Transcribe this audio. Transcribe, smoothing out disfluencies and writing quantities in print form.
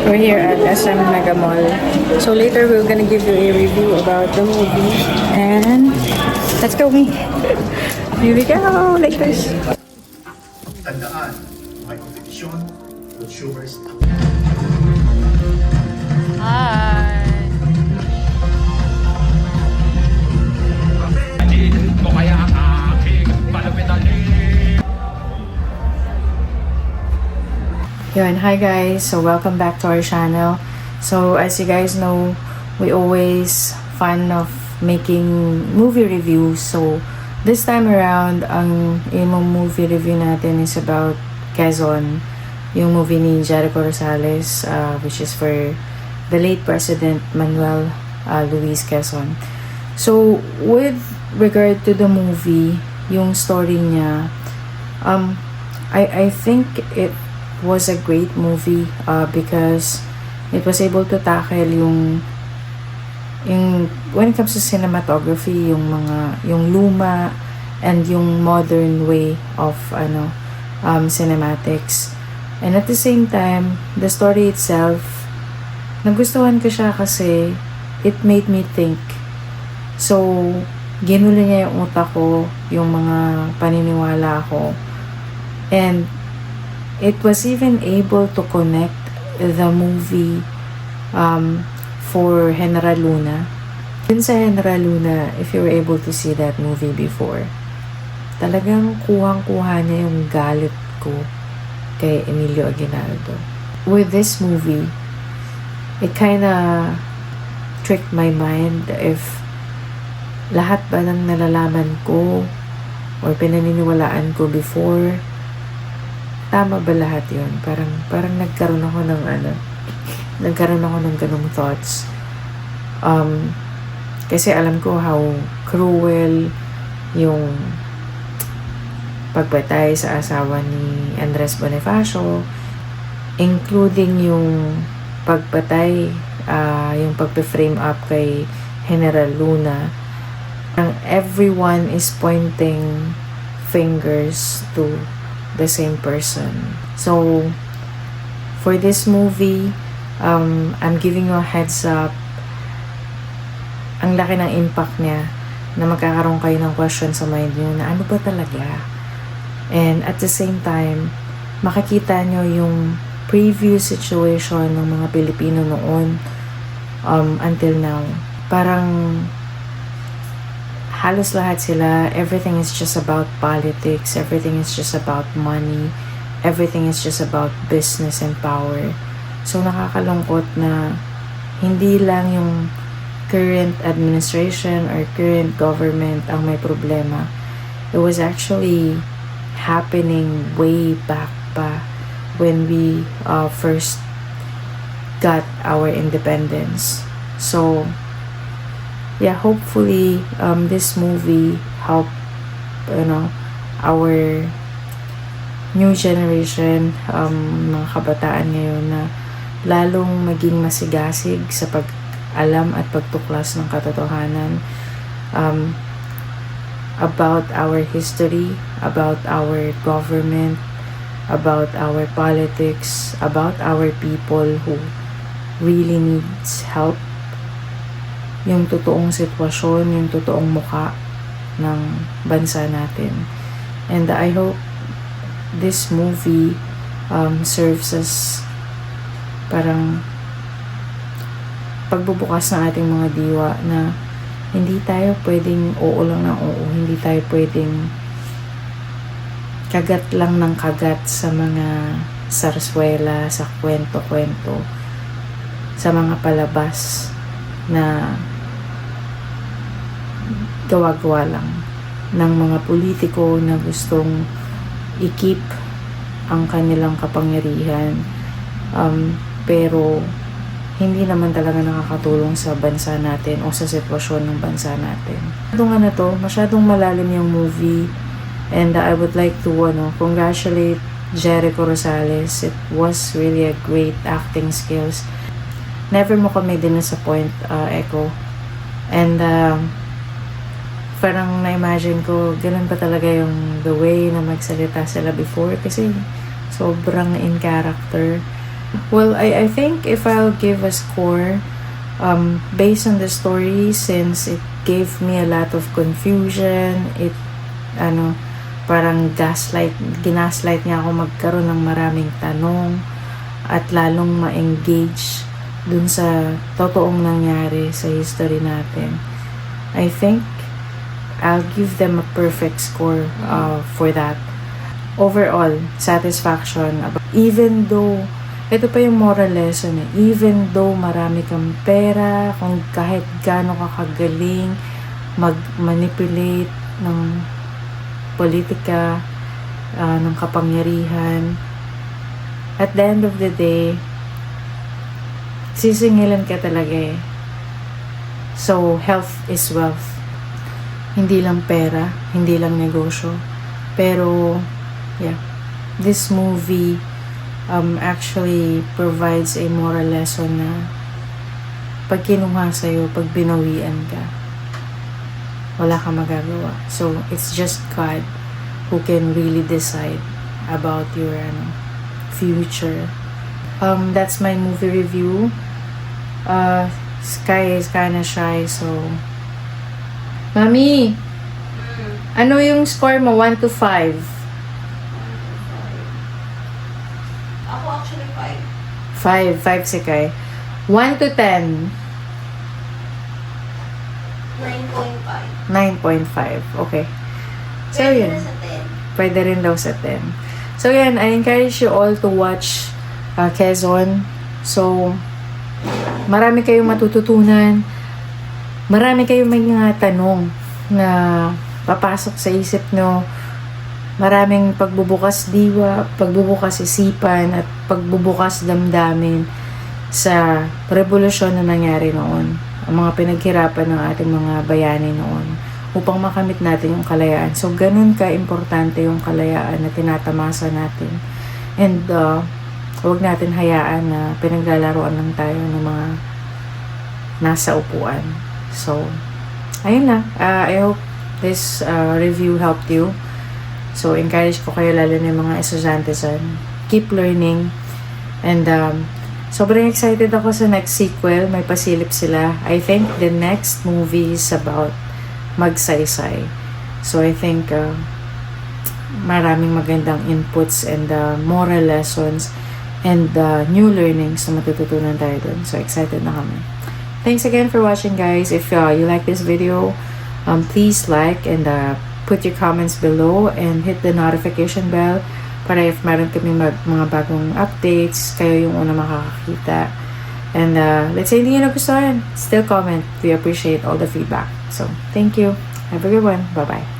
We're here at SM Mega Mall. So later we're gonna give you a review about the movie. And let's go, me. Here we go, laters. Tandaan, may kompetisyon, consumers. Hi. Yun, hi guys. So welcome back to our channel. So as you guys know, we always fun of making movie reviews. So this time around, ang movie review natin is about Quezon, yung movie ni Jericho Rosales, which is for the late President Manuel Luis Quezon. So with regard to the movie, yung story niya, I think it was a great movie because it was able to tackle yung when it comes to cinematography, yung luma and yung modern way of cinematics. And at the same time, the story itself, nagustuhan ko siya kasi it made me think. So ginulo niya yung utak ko, yung mga paniniwala ko, and it was even able to connect the movie for General Luna. Dun sa General Luna, if you were able to see that movie before, talagang kuhang-kuha niya yung galit ko kay Emilio Aguinaldo. With this movie, it kinda tricked my mind if lahat ba ng nalalaman ko or pinaniniwalaan ko before, tama ba lahat yun? Parang nagkaroon ako ng ganung thoughts. Kasi alam ko how cruel yung pagpatay sa asawa ni Andres Bonifacio, including yung pagpatay, yung pagpe-frame up kay General Luna. Everyone is pointing fingers to the same person. So for this movie, I'm giving you a heads up. Ang laki ng impact niya na magkakaroon kayo ng question sa mind niyo na ano ba talaga. And at the same time, makikita nyo yung previous situation ng mga Pilipino noon until now. Parang halos lahat sila, everything is just about politics, everything is just about money, everything is just about business and power. So nakakalungkot na hindi lang yung current administration or current government ang may problema. It was actually happening way back pa when we first got our independence. So yeah, hopefully this movie help our new generation, mga kabataan ngayon, na lalong maging masigasig sa pag-alam at pagtuklas ng katotohanan about our history, about our government, about our politics, about our people who really needs help, yung totoong sitwasyon, yung totoong muka ng bansa natin. And I hope this movie serves as parang pagbubukas ng ating mga diwa na hindi tayo pwedeng oo lang ng oo, hindi tayo pwedeng kagat lang ng kagat sa mga sarswela, sa kwento-kwento, sa mga palabas na gawa-gawa lang ng mga politiko na gustong i-keep ang kanilang kapangyarihan, pero hindi naman talaga nakakatulong sa bansa natin o sa sitwasyon ng bansa natin. Masyadong malalim yung movie, and I would like to congratulate Jericho Rosales. It was really a great acting skills. Never mo kami disappoint, Echo. And parang na-imagine ko, ganun pa talaga yung the way na magsalita sila before, kasi sobrang in character. Well, I think if I'll give a score, based on the story, since it gave me a lot of confusion, parang ginaslight niya ako magkaroon ng maraming tanong at lalong ma-engage dun sa totoong nangyari sa history natin. I think I'll give them a perfect score for that. Overall, satisfaction. Even though, ito pa yung moral lesson even though marami kang pera, kung kahit gaano ka kagaling mag-manipulate ng politika, ng kapangyarihan, at the end of the day, sisingilan ka talaga So, health is wealth. Hindi lang pera, hindi lang negosyo. Pero, yeah, this movie actually provides a moral lesson na pag kinuha sa'yo, pag binawian ka, wala kang magagawa. So, it's just God who can really decide about your future. That's my movie review. Sky is kinda shy, so... Mami! Ano yung score mo? 1 to 5? Ako actually 5. 5 si Kai. 1 to 10? 9.5. 9.5. Okay. So, Pwede yun. na sa 10. Pwede rin daw sa 10. So, yan. I encourage you all to watch Quezon. So, marami kayong matututunan. Marami kayong mga tanong na papasok sa isip nyo. Maraming pagbubukas diwa, pagbubukas isipan, at pagbubukas damdamin sa revolusyon na nangyari noon. Ang mga pinaghirapan ng ating mga bayani noon upang makamit natin yung kalayaan. So, ganun ka-importante yung kalayaan na tinatamasa natin. And, huwag natin hayaan na pinaglalaroan lang tayo ng mga nasa upuan. So, ayun na. I hope this review helped you. So, encourage ko kayo lalo na yung mga estudyante dyan. Keep learning. And, sobrang excited ako sa next sequel. May pasilip sila. I think the next movie is about magsaysay. So, I think maraming magandang inputs and moral lessons and new learnings na matututunan tayo dun. So, excited na kami. Thanks again for watching, guys. If you like this video, please like and put your comments below and hit the notification bell para if meron kami mga bagong updates, kayo yung una makakakita. And let's say hindi nyo nagustuhan, still comment. We appreciate all the feedback. So, thank you. Have a good one. Bye-bye.